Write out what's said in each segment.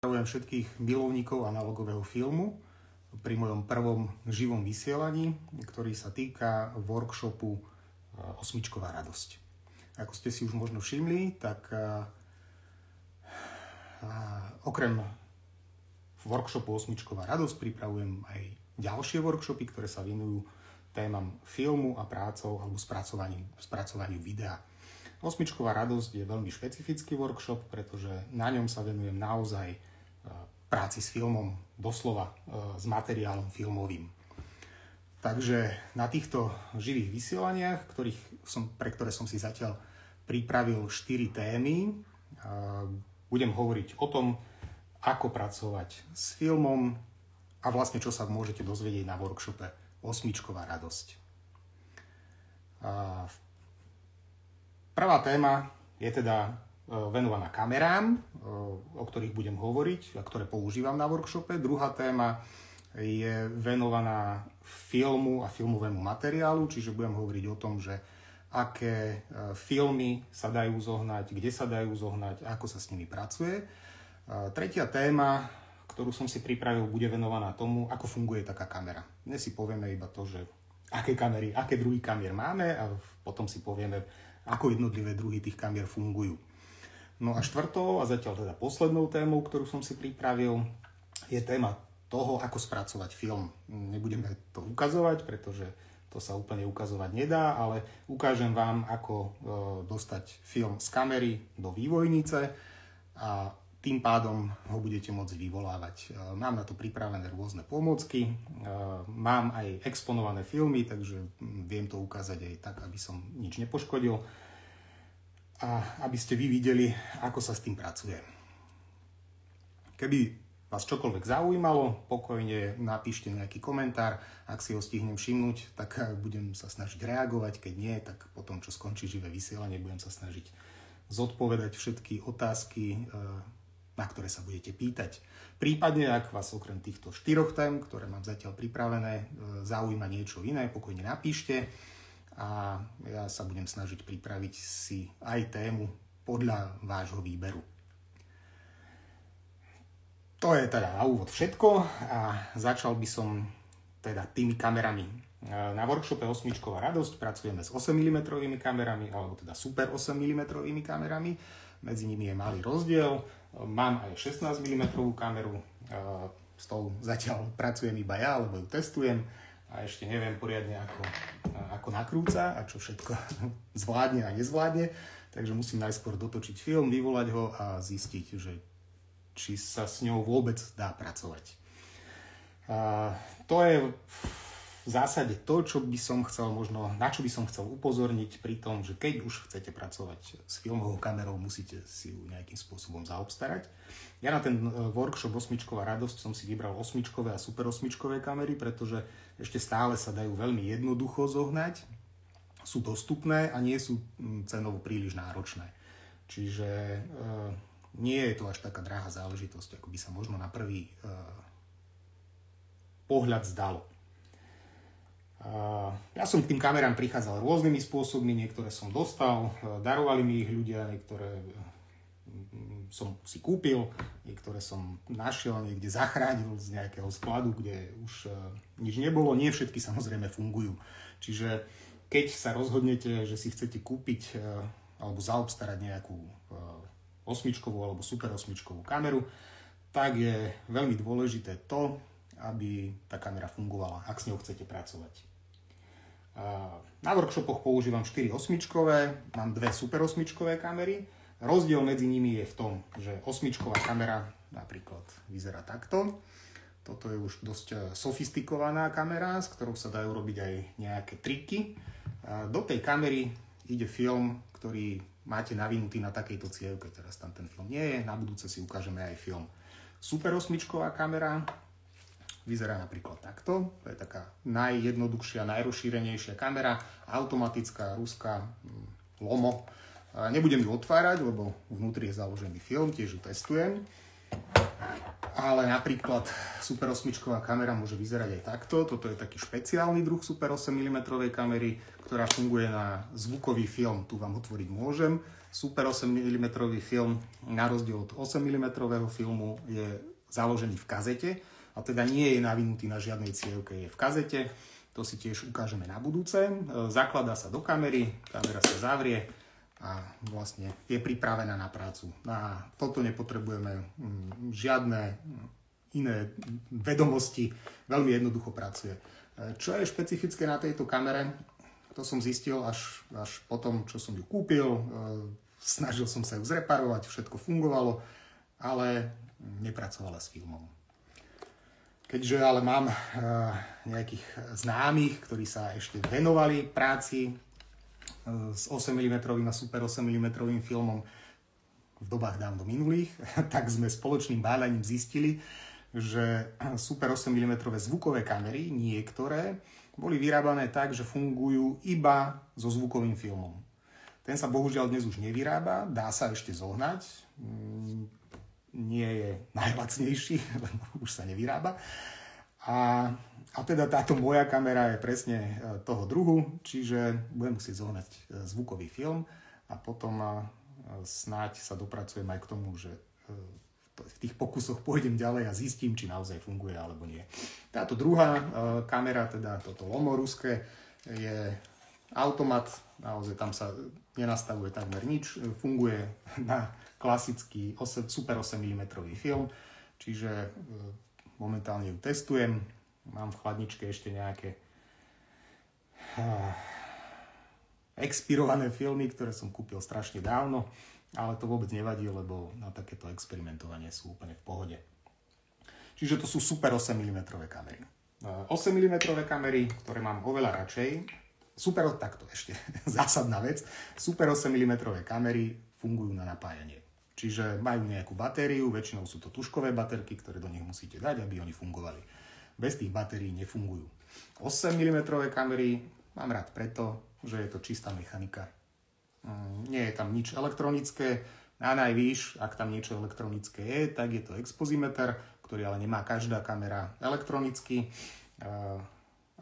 Pozdravujem všetkých milovníkov analogového filmu pri mojom prvom živom vysielaní, ktorý sa týka workshopu Osmičková radosť. Ako ste si už možno všimli, tak okrem workshopu Osmičková radosť pripravujem aj ďalšie workshopy, ktoré sa venujú témam filmu a prácou alebo spracovaniu videa. Osmičková radosť je veľmi špecifický workshop, pretože na ňom sa venujem naozaj práci s filmom, doslova s materiálom filmovým. Takže na týchto živých vysielaniach, pre ktoré som si zatiaľ pripravil 4 témy, budem hovoriť o tom, ako pracovať s filmom a vlastne čo sa môžete dozvedieť na workshope Osmičková radosť. Prvá téma je teda venovaná kamerám, o ktorých budem hovoriť a ktoré používam na workshope. Druhá téma je venovaná filmu a filmovému materiálu, čiže budem hovoriť o tom, že aké filmy sa dajú zohnať, kde sa dajú zohnať, ako sa s nimi pracuje. Tretia téma, ktorú som si pripravil, bude venovaná tomu, ako funguje taká kamera. Dnes si povieme iba to, že aké druhy kamier máme a potom si povieme, ako jednotlivé druhy tých kamier fungujú. No a štvrtou a zatiaľ teda poslednou témou, ktorú som si pripravil, je téma toho, ako spracovať film. Nebudeme to ukazovať, pretože to sa úplne ukazovať nedá, ale ukážem vám, ako dostať film z kamery do vývojnice a tým pádom ho budete môcť vyvolávať. Mám na to pripravené rôzne pomôcky, mám aj exponované filmy, takže viem to ukázať aj tak, aby som nič nepoškodil a aby ste vy videli, ako sa s tým pracuje. Keby vás čokoľvek zaujímalo, pokojne napíšte nejaký komentár. Ak si ho stihnem všimnúť, tak budem sa snažiť reagovať. Keď nie, tak potom, čo skončí živé vysielanie, budem sa snažiť zodpovedať všetky otázky, na ktoré sa budete pýtať. Prípadne, ak vás okrem týchto 4 tém, ktoré mám zatiaľ pripravené, zaujíma niečo iné, pokojne napíšte a ja sa budem snažiť pripraviť si aj tému podľa vášho výberu. To je teda na úvod všetko a začal by som teda tými kamerami. Na workshope Osmičková radosť pracujeme s 8 mm kamerami, alebo teda super 8 mm kamerami. Medzi nimi je malý rozdiel. Mám aj 16 mm kameru, s tou zatiaľ pracujem iba ja, lebo ju testujem a ešte neviem poriadne, ako nakrúca a čo všetko zvládne a nezvládne. Takže musím najskôr dotočiť film, vyvolať ho a zistiť, že či sa s ňou vôbec dá pracovať. To je v zásade to, na čo by som chcel upozorniť pri tom, že keď už chcete pracovať s filmovou kamerou, musíte si ju nejakým spôsobom zaobstarať. Ja na ten workshop Osmičková radosť som si vybral osmičkové a super osmičkové kamery, pretože ešte stále sa dajú veľmi jednoducho zohnať, sú dostupné a nie sú cenovo príliš náročné. Čiže nie je to až taká drahá záležitosť, ako by sa možno na prvý pohľad zdalo. Ja som k tým kamerám prichádzal rôznymi spôsobmi, niektoré som dostal, darovali mi ich ľudia, niektoré som si kúpil, niektoré som našiel, niekde zachránil z nejakého skladu, kde už nič nebolo. Nie všetky samozrejme fungujú. Čiže keď sa rozhodnete, že si chcete kúpiť alebo zaobstarať nejakú osmičkovú alebo super osmičkovú kameru, tak je veľmi dôležité to, aby tá kamera fungovala, ak s ňou chcete pracovať. Na workshopoch používam 4 osmičkové, mám 2 super osmičkové kamery. Rozdiel medzi nimi je v tom, že osmičková kamera napríklad vyzerá takto. Toto je už dosť sofistikovaná kamera, s ktorou sa dajú robiť aj nejaké triky. Do tej kamery ide film, ktorý máte navinutý na takejto cievke. Teraz tam ten film nie je, na budúce si ukážeme aj film. Super osmičková kamera vyzerá napríklad takto. To je taká najjednoduchšia, najrozšírenejšia kamera, automatická, ruská, Lomo. Nebudem ju otvárať, lebo vnútri je založený film, tiež ju testujem. Ale napríklad Super 8 kamera môže vyzerať aj takto. Toto je taký špeciálny druh Super 8 mm kamery, ktorá funguje na zvukový film. Tu vám otvoriť môžem. Super 8 mm film, na rozdiel od 8 mm filmu, je založený v kazete a teda nie je navinutý na žiadnej cievke, je v kazete. To si tiež ukážeme na budúce. Zakladá sa do kamery, kamera sa zavrie a vlastne je pripravená na prácu. Na toto nepotrebujeme žiadne iné vedomosti, veľmi jednoducho pracuje. Čo je špecifické na tejto kamere, to som zistil až po tom, čo som ju kúpil. Snažil som sa ju zreparovať, všetko fungovalo, ale nepracovala s filmom. Keďže ale mám nejakých známych, ktorí sa ešte venovali práci s 8 mm a Super 8 mm filmom v dobách dávno minulých, tak sme spoločným bádaním zistili, že Super 8 mm zvukové kamery, niektoré, boli vyrábané tak, že fungujú iba so zvukovým filmom. Ten sa bohužiaľ dnes už nevyrába, dá sa ešte zohnať, nie je najlacnejší, lebo už sa nevyrába. A teda táto moja kamera je presne toho druhu, čiže budem musieť zohnať zvukový film a potom snáď sa dopracujem aj k tomu, že v tých pokusoch pôjdem ďalej a zistím, či naozaj funguje alebo nie. Táto druhá kamera, teda toto Lomo ruské, je automat, naozaj tam sa nenastavuje takmer nič, funguje na klasický Super 8 mm film, čiže momentálne ju testujem. Mám v chladničke ešte nejaké expirované filmy, ktoré som kúpil strašne dávno, ale to vôbec nevadí, lebo na takéto experimentovanie sú úplne v pohode. Čiže to sú Super 8 mm kamery. 8 mm kamery, ktoré mám oveľa radšej, takto ešte, zásadná vec, Super 8 mm kamery fungujú na napájanie. Čiže majú nejakú batériu, väčšinou sú to tužkové baterky, ktoré do nich musíte dať, aby oni fungovali. Bez tých batérií nefungujú. 8 mm kamery mám rád preto, že je to čistá mechanika. Nie je tam nič elektronické. Na najvýš, ak tam niečo elektronické je, tak je to expozimeter, ktorý ale nemá každá kamera elektronicky,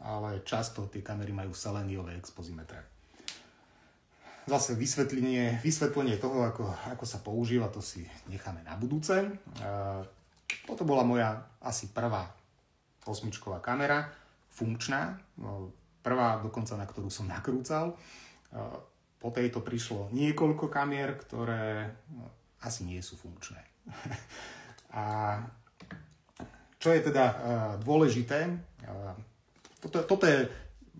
ale často tie kamery majú seleniové expozimetre. Zase vysvetlenie toho, ako sa používa, to si necháme na budúce. Toto bola moja asi prvá 8-čková kamera, funkčná, prvá dokonca, na ktorú som nakrúcal. Po tejto prišlo niekoľko kamier, ktoré asi nie sú funkčné. A čo je teda dôležité, toto je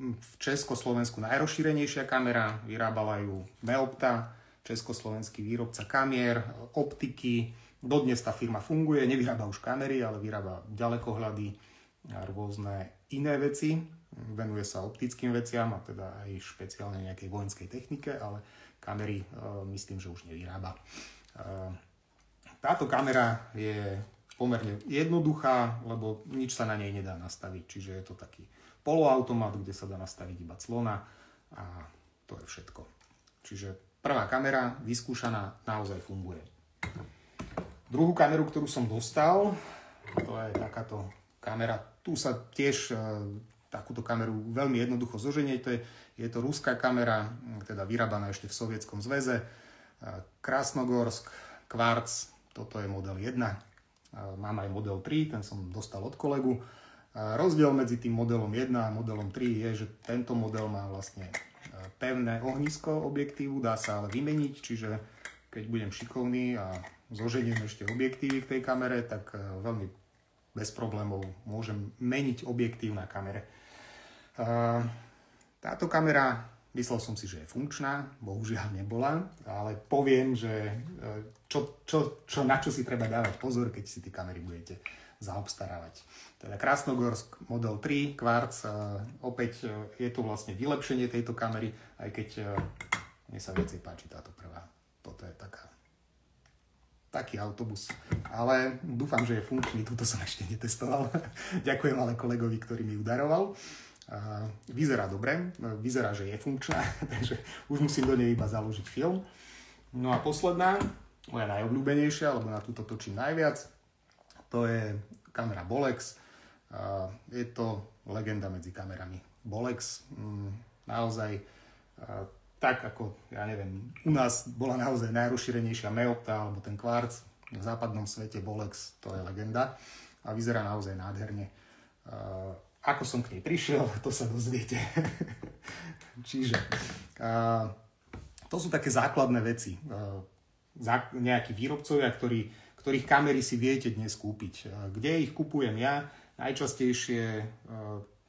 v Československu najrozšírenejšia kamera, vyrábala ju Meopta, československý výrobca kamier, optiky. Dodnes tá firma funguje, nevyrába už kamery, ale vyrába ďalekohľady a rôzne iné veci. Venuje sa optickým veciam a teda aj špeciálne nejakej vojenskej technike, ale kamery myslím, že už nevyrába. Táto kamera je pomerne jednoduchá, lebo nič sa na nej nedá nastaviť, čiže je to taký poloautomat, kde sa dá nastaviť iba clona a to je všetko. Čiže prvá kamera, vyskúšaná, naozaj funguje. Druhú kameru, ktorú som dostal, to je takáto kamera. Tu sa tiež takúto kameru veľmi jednoducho zoženie. Je to ruská kamera, teda vyrábaná ešte v Sovietskom zväze. Krasnogorsk, Kvarc, toto je model 1. Mám aj model 3, ten som dostal od kolegu. Rozdiel medzi tým modelom 1 a modelom 3 je, že tento model má vlastne pevné ohnisko objektívu, dá sa ale vymeniť, čiže keď budem šikovný a zoženiem ešte objektívy k tej kamere, tak veľmi bez problémov môžem meniť objektív na kamere. Táto kamera, myslel som si, že je funkčná, bohužiaľ nebola, ale poviem, že na čo si treba dávať pozor, keď si tie kamery budete zaobstarávať. Teda Krasnogorsk model 3, Kvarc, opäť je to vlastne vylepšenie tejto kamery, aj keď mne sa viacej páči táto prvá. Toto je taký autobus. Ale dúfam, že je funkčný, túto som ešte netestoval. Ďakujem ale kolegovi, ktorý mi ju daroval. Vyzerá dobre, vyzerá, že je funkčná, takže už musím do nej iba založiť film. No a posledná, moja najobľúbenejšia, lebo na túto točím najviac, To je kamera Bolex. Je to legenda medzi kamerami. Bolex naozaj tak ako, ja neviem, u nás bola naozaj najrozšírenejšia Meopta alebo ten Quartz. V západnom svete Bolex to je legenda a vyzerá naozaj nádherne. Ako som k nej prišiel, to sa dozviete. Čiže to sú také základné veci. Nejakí výrobcovia, ktorých kamery si viete dnes kúpiť. Kde ich kupujem ja? Najčastejšie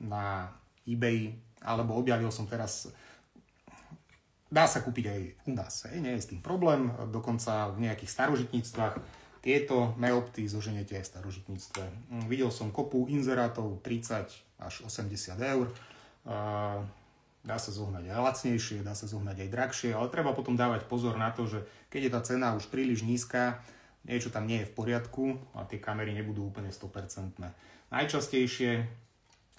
na eBay, alebo objavil som teraz, dá sa kúpiť aj u nás, nie je s tým problém, dokonca v nejakých starožitníctvách tieto Meopty zoženete aj v starožitníctve. Videl som kopu inzerátov 30 až 80 eur, dá sa zohnať aj lacnejšie, dá sa zohnať aj drahšie, ale treba potom dávať pozor na to, že keď je tá cena už príliš nízka, niečo tam nie je v poriadku a tie kamery nebudú úplne 100%. Najčastejšie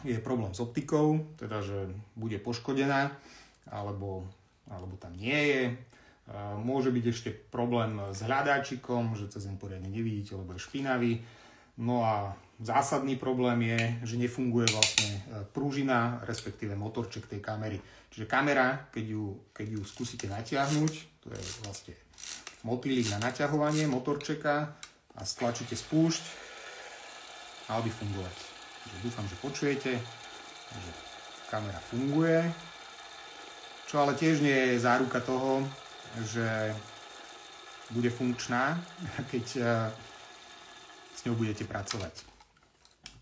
je problém s optikou, teda že bude poškodená, alebo tam nie je. Môže byť ešte problém s hľadáčikom, že cez ňu poriadne nevidíte, lebo je špinavý. No a zásadný problém je, že nefunguje vlastne pružina, respektíve motorček tej kamery. Čiže kamera, keď ju skúsite natiahnuť, to je vlastne motýlik na naťahovanie motorčeka a stlačíte spúšť, mal by fungovať. Takže dúfam, že počujete, že kamera funguje. Čo ale tiež nie je záruka toho, že bude funkčná, keď s ňou budete pracovať.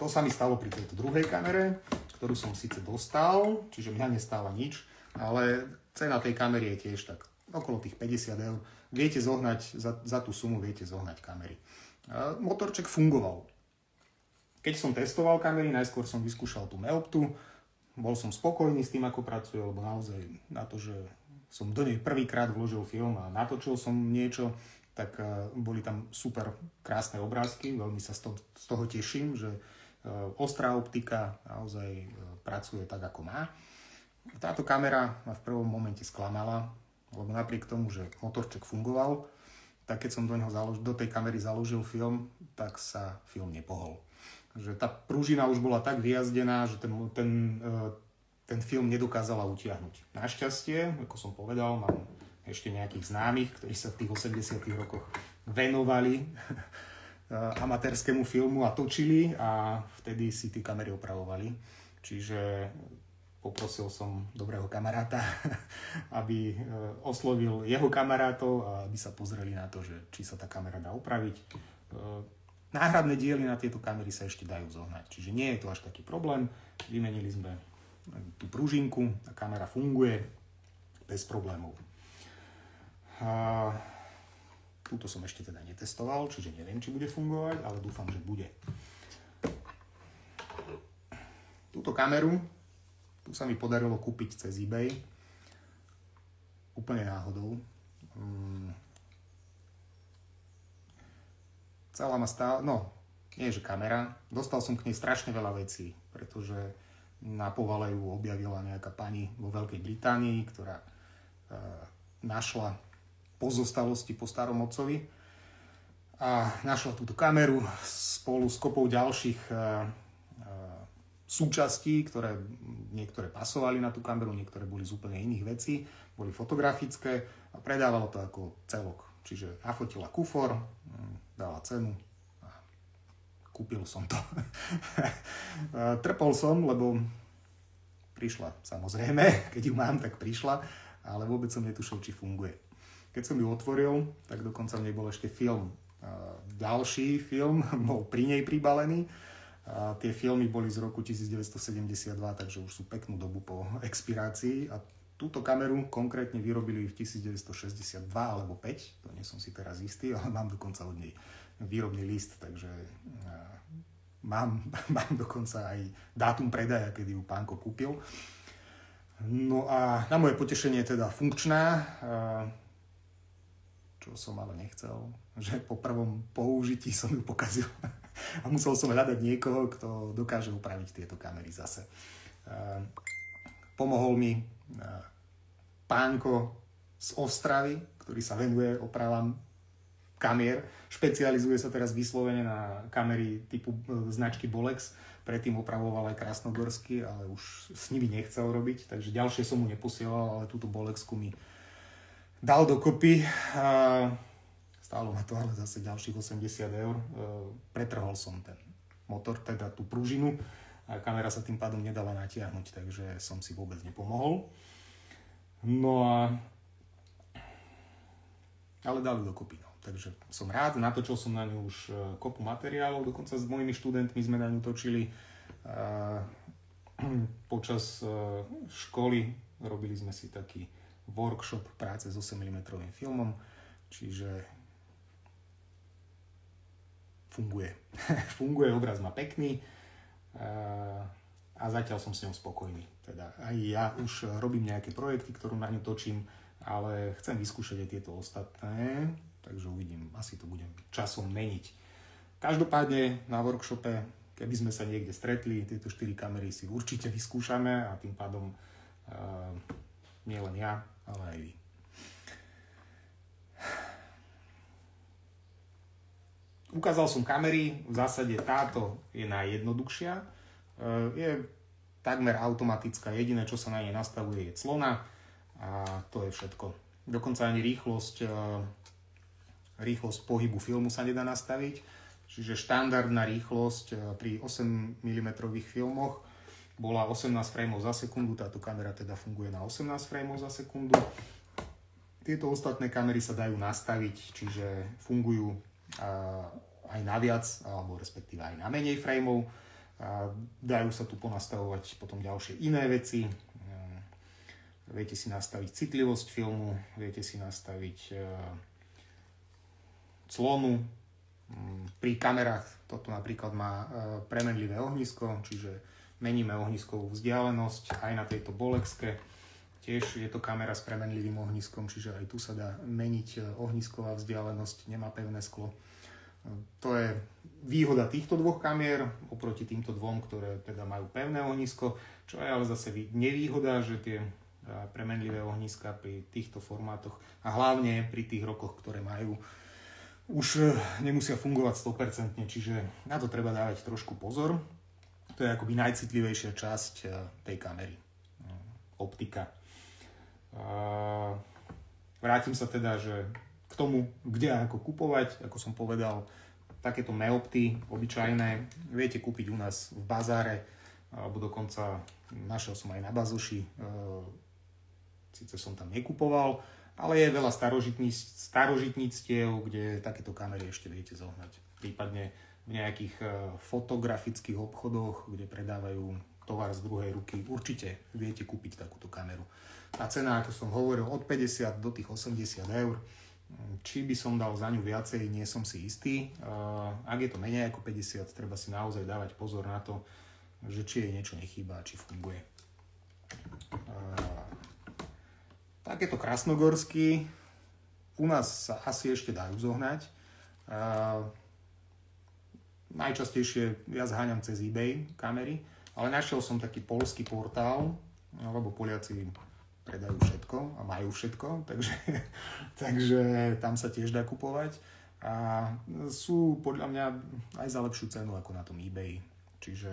To sa mi stalo pri tejto druhej kamere, ktorú som síce dostal, čiže mňa nestála nič, ale cena tej kamery je tiež tak okolo tých 50 eur. Viete zohnať, za tú sumu viete zohnať kamery. Motorček fungoval. Keď som testoval kamery, najskôr som vyskúšal tú Meoptu, bol som spokojný s tým, ako pracuje, lebo naozaj na to, že som do nej prvýkrát vložil film a natočil som niečo, tak boli tam super krásne obrázky, veľmi sa z toho teším, že ostrá optika naozaj pracuje tak, ako má. Táto kamera ma v prvom momente sklamala, lebo napriek tomu, že motorček fungoval, tak keď som do tej kamery založil film, tak sa film nepohol. Že tá pružina už bola tak vyjazdená, že ten film nedokázala utiahnuť. Našťastie, ako som povedal, mám ešte nejakých známych, ktorí sa v tých 80. rokoch venovali amatérskému filmu a točili a vtedy si tie kamery opravovali. Čiže poprosil som dobrého kamaráta, aby oslovil jeho kamarátov a aby sa pozreli na to, že či sa tá kamera dá opraviť. Náhradné diely na tieto kamery sa ešte dajú zohnať, čiže nie je to až taký problém. Vymenili sme tú pružinku, tá kamera funguje bez problémov. Túto som ešte teda netestoval, čiže neviem, či bude fungovať, ale dúfam, že bude. Túto kameru, tu sa mi podarilo kúpiť cez eBay, úplne náhodou. Celá ma stála, nie že kamera, dostal som k nej strašne veľa vecí, pretože na povale ju objavila nejaká pani vo Veľkej Británii, ktorá našla pozostalosti po starom otcovi a našla túto kameru spolu s kopou ďalších súčastí, ktoré niektoré pasovali na tú kameru, niektoré boli z úplne iných vecí, boli fotografické a predávalo to ako celok. Čiže nafotila kufor, dala cenu a kúpil som to. Trpol som, lebo prišla, samozrejme, keď ju mám, tak prišla, ale vôbec som netušil, či funguje. Keď som ju otvoril, tak dokonca v nej bol ešte film. Ďalší film bol pri nej pribalený. Tie filmy boli z roku 1972, takže už sú peknú dobu po expirácii. A túto kameru konkrétne vyrobili v 1962 alebo 5, to nie som si teraz istý, ale mám dokonca od nej výrobný list, takže mám dokonca aj dátum predaja, kedy ju pánko kúpil. No a na moje potešenie teda funkčná, čo som ale nechcel, že po prvom použití som ju pokazil a musel som hľadať niekoho, kto dokáže upraviť tieto kamery zase. Pomohol mi pánko z Ostravy, ktorý sa venuje opravám kamier. Špecializuje sa teraz vyslovene na kamery typu značky Bolex. Predtým opravoval aj Krasnogorsky, ale už s nimi nechcel robiť, takže ďalšie som mu neposielal, ale túto Bolexku mi dal dokopy. Stálo ma to ale zase ďalších 80 eur. Pretrhol som ten motor, teda tú pružinu, a kamera sa tým pádom nedala natiahnuť, takže som si vôbec nepomohol. No a ale dali dokopy. No. Takže som rád, natočil som na ňu už kopu materiálov, dokonca s mojimi študentmi sme na ňu točili počas školy. Robili sme si taký workshop práce s 8 mm filmom, čiže funguje. Funguje, obraz má pekný a zatiaľ som s ňou spokojný. Teda aj ja už robím nejaké projekty, ktorú na ňu točím, ale chcem vyskúšať aj tieto ostatné, takže uvidím, asi to budem časom meniť. Každopádne na workshope, keby sme sa niekde stretli, tieto 4 kamery si určite vyskúšame a tým pádom nie len ja, ale aj vy. Ukázal som kamery, v zásade táto je najjednoduchšia, je takmer automatická, jediné čo sa na nej nastavuje je clona a to je všetko. Dokonca ani rýchlosť pohybu filmu sa nedá nastaviť, čiže štandardná rýchlosť pri 8 mm filmoch bola 18 frameov za sekundu, táto kamera teda funguje na 18 frameov za sekundu. Tieto ostatné kamery sa dajú nastaviť, čiže fungujú aj na viac, alebo respektíve aj na menej frameov. Dajú sa tu ponastavovať potom ďalšie iné veci. Viete si nastaviť citlivosť filmu, viete si nastaviť clonu. Pri kamerách toto napríklad má premenlivé ohnisko, čiže meníme ohniskovú vzdialenosť aj na tejto Bolexke. Tiež je to kamera s premenlivým ohniskom, čiže aj tu sa dá meniť ohnisková vzdialenosť, nemá pevné sklo. To je výhoda týchto dvoch kamier oproti týmto dvom, ktoré teda majú pevné ohnisko, čo je ale zase nevýhoda, že tie premenlivé ohniska pri týchto formátoch a hlavne pri tých rokoch, ktoré majú, už nemusia fungovať 100%, čiže na to treba dávať trošku pozor. To je akoby najcitlivejšia časť tej kamery. Optika. Vrátim sa teda, že k tomu, kde a ako kupovať, ako som povedal, takéto meopty obyčajné viete kúpiť u nás v bazáre, alebo dokonca našiel som aj na Bazoši, síce som tam nekupoval, ale je veľa starožitníctiev, kde takéto kamery ešte viete zohnať. Prípadne v nejakých fotografických obchodoch, kde predávajú tovar z druhej ruky, určite viete kúpiť takúto kameru. Tá cena, ako som hovoril, od 50 do tých 80 eur. Či by som dal za ňu viacej, nie som si istý. Ak je to menej ako 50, treba si naozaj dávať pozor na to, že či jej niečo nechýba, či funguje. Takéto Krasnogorsky u nás sa asi ešte dajú zohnať. Najčastejšie ja zháňam cez eBay kamery, ale našiel som taký poľský portál, lebo Poliaci predajú všetko a majú všetko, takže tam sa tiež dá kupovať a sú podľa mňa aj za lepšiu cenu ako na tom eBay. Čiže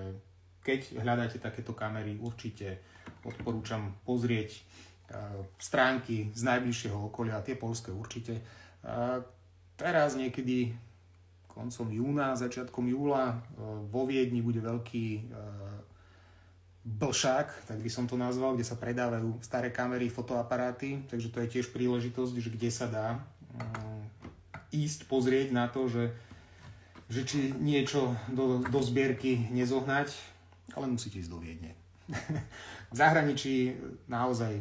keď hľadáte takéto kamery, určite odporúčam pozrieť stránky z najbližšieho okolia, tie poľské určite. Teraz niekedy koncom júna, začiatkom júla vo Viedni bude veľký blšák, tak by som to nazval, kde sa predávajú staré kamery, fotoaparáty, takže to je tiež príležitosť, že kde sa dá ísť pozrieť na to, že či niečo do zbierky nezohnať, ale musíte ísť do Viedne. V zahraničí naozaj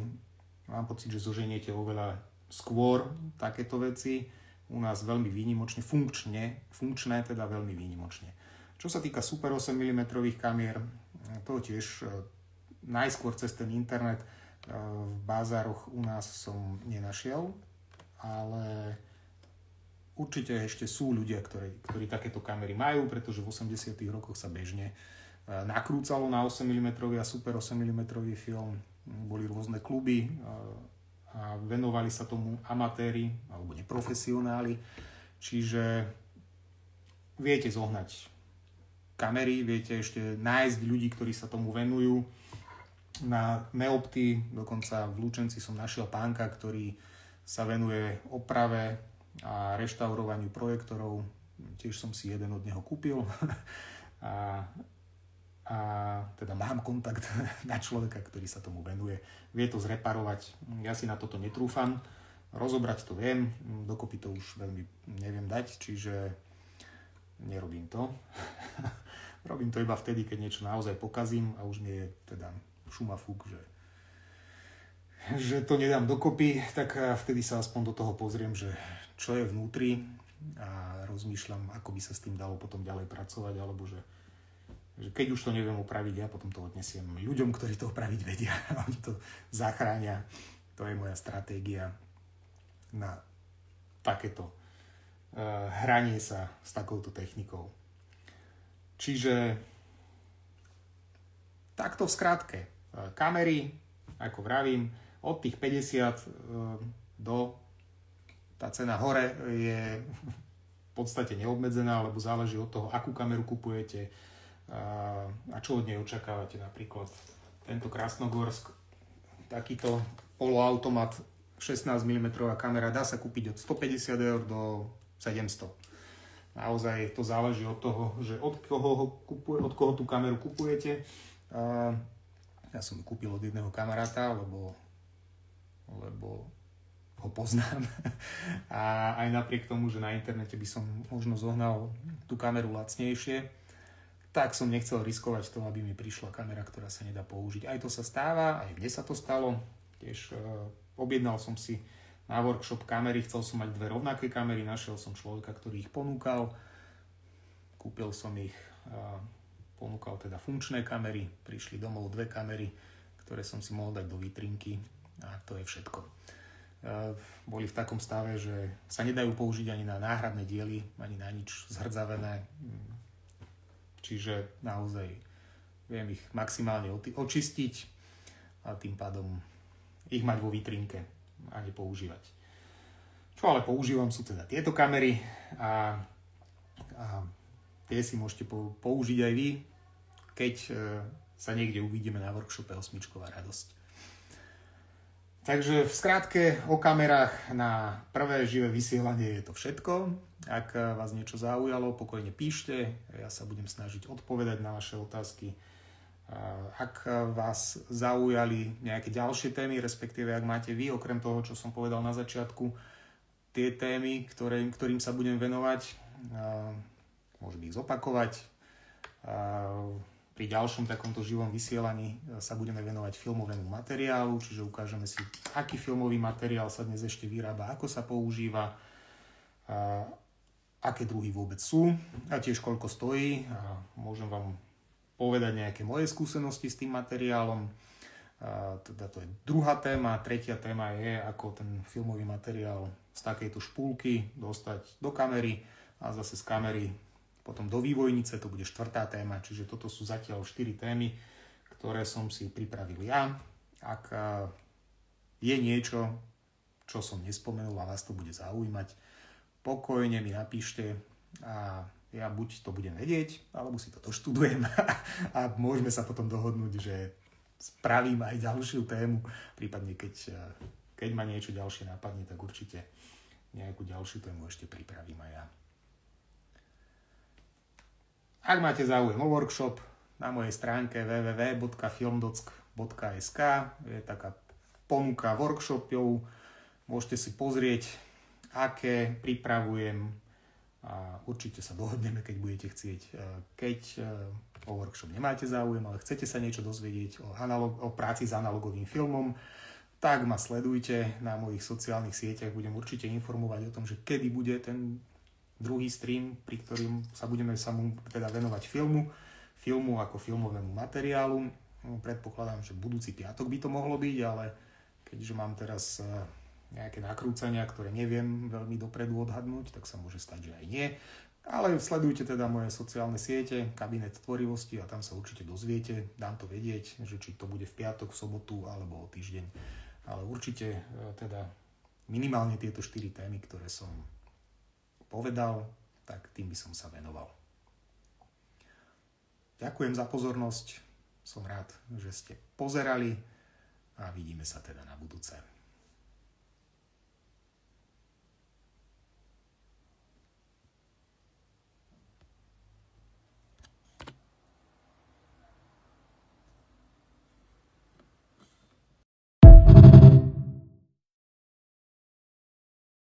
mám pocit, že zoženiete oveľa skôr takéto veci. U nás veľmi výnimočne, funkčné, teda veľmi výnimočne. Čo sa týka super 8 mm kamier, to tiež najskôr cez ten internet v bazároch u nás som nenašiel, ale určite ešte sú ľudia, ktorí takéto kamery majú, pretože v 80. rokoch sa bežne nakrúcalo na 8 mm a super 8 mm film. Boli rôzne kluby a venovali sa tomu amatéri alebo neprofesionáli. Čiže viete zohnať kamery, viete ešte nájsť ľudí, ktorí sa tomu venujú. Na Neopty, dokonca v Lučenci som našiel pánka, ktorý sa venuje oprave a reštaurovaniu projektorov. Tiež som si jeden od neho kúpil a teda mám kontakt na človeka, ktorý sa tomu venuje. Vie to zreparovať. Ja si na toto netrúfam. Rozobrať to viem, dokopy to už veľmi neviem dať, čiže nerobím to. Robím to iba vtedy, keď niečo naozaj pokazím a už mi je teda šuma fúk, že to nedám dokopy, tak vtedy sa aspoň do toho pozriem, že čo je vnútri a rozmýšľam, ako by sa s tým dalo potom ďalej pracovať, alebo že keď už to neviem opraviť, ja potom to odnesiem ľuďom, ktorí to opraviť vedia a oni to zachránia. To je moja stratégia na takéto hranie sa s takouto technikou. Čiže takto v skratke. Kamery, ako vravím, od tých 50 do tá cena hore je v podstate neobmedzená, lebo záleží od toho, akú kameru kupujete a čo od nej očakávate. Napríklad tento Krasnogorsk, takýto poloautomat 16 mm kamera dá sa kúpiť od 150 eur do 700. Naozaj to záleží od toho, že od koho tú kameru kupujete. Ja som ju kúpil od jedného kamaráta, lebo ho poznám. A aj napriek tomu, že na internete by som možno zohnal tú kameru lacnejšie, tak som nechcel riskovať to, aby mi prišla kamera, ktorá sa nedá použiť. Aj to sa stáva, aj mne sa to stalo. Tiež objednal som si na workshop kamery, chcel som mať dve rovnaké kamery, našiel som človeka, ktorý ich ponúkal. Kúpil som ich, ponúkal teda funkčné kamery, prišli domov dve kamery, ktoré som si mohol dať do vitrinky a to je všetko. Boli v takom stave, že sa nedajú použiť ani na náhradné diely, ani na nič zhrdzavené. Čiže naozaj viem ich maximálne očistiť a tým pádom ich mať vo vitrinke a nepoužívať. Čo ale používam sú teda tieto kamery a tie si môžete použiť aj vy, keď sa niekde uvidíme na workshope Osmičková radosť. Takže v skratke o kamerách na prvé živé vysielanie je to všetko. Ak vás niečo zaujalo, pokojne píšte, ja sa budem snažiť odpovedať na vaše otázky. Ak vás zaujali nejaké ďalšie témy, respektíve ak máte vy, okrem toho, čo som povedal na začiatku, tie témy, ktorým sa budem venovať, môžem ich zopakovať. Pri ďalšom takomto živom vysielaní sa budeme venovať filmovému materiálu, čiže ukážeme si, aký filmový materiál sa dnes ešte vyrába, ako sa používa, aké druhy vôbec sú a tiež koľko stojí. Môžem vám povedať nejaké moje skúsenosti s tým materiálom. Teda to je druhá téma. Tretia téma je, ako ten filmový materiál z takejto špúlky dostať do kamery a zase z kamery potom do vývojnice, to bude štvrtá téma. Čiže toto sú zatiaľ 4 témy, ktoré som si pripravil ja. Ak je niečo, čo som nespomenul a vás to bude zaujímať, pokojne mi napíšte a ja buď to budem vedieť, alebo si to doštudujem a môžeme sa potom dohodnúť, že spravím aj ďalšiu tému, prípadne keď ma niečo ďalšie napadne, tak určite nejakú ďalšiu tému ešte pripravím aj ja. Ak máte záujem o workshop, na mojej stránke www.filmdock.sk je taká ponuka workshopov, môžete si pozrieť, aké pripravujem a určite sa dohodneme, keď budete chcieť. Keď o workshop nemáte záujem, ale chcete sa niečo dozvedieť o práci s analogovým filmom, tak ma sledujte na mojich sociálnych sieťach. Budem určite informovať o tom, že kedy bude ten druhý stream, pri ktorým sa budeme teda venovať filmu ako filmovému materiálu. Predpokladám, že budúci piatok by to mohlo byť, ale keďže mám teraz nejaké nakrúcania, ktoré neviem veľmi dopredu odhadnúť, tak sa môže stať, že aj nie. Ale sledujte teda moje sociálne siete, Kabinet tvorivosti a tam sa určite dozviete, dám to vedieť, že či to bude v piatok, v sobotu alebo o týždeň. Ale určite teda minimálne tieto 4 témy, ktoré som povedal, tak tým by som sa venoval. Ďakujem za pozornosť, som rád, že ste pozerali a vidíme sa teda na budúce.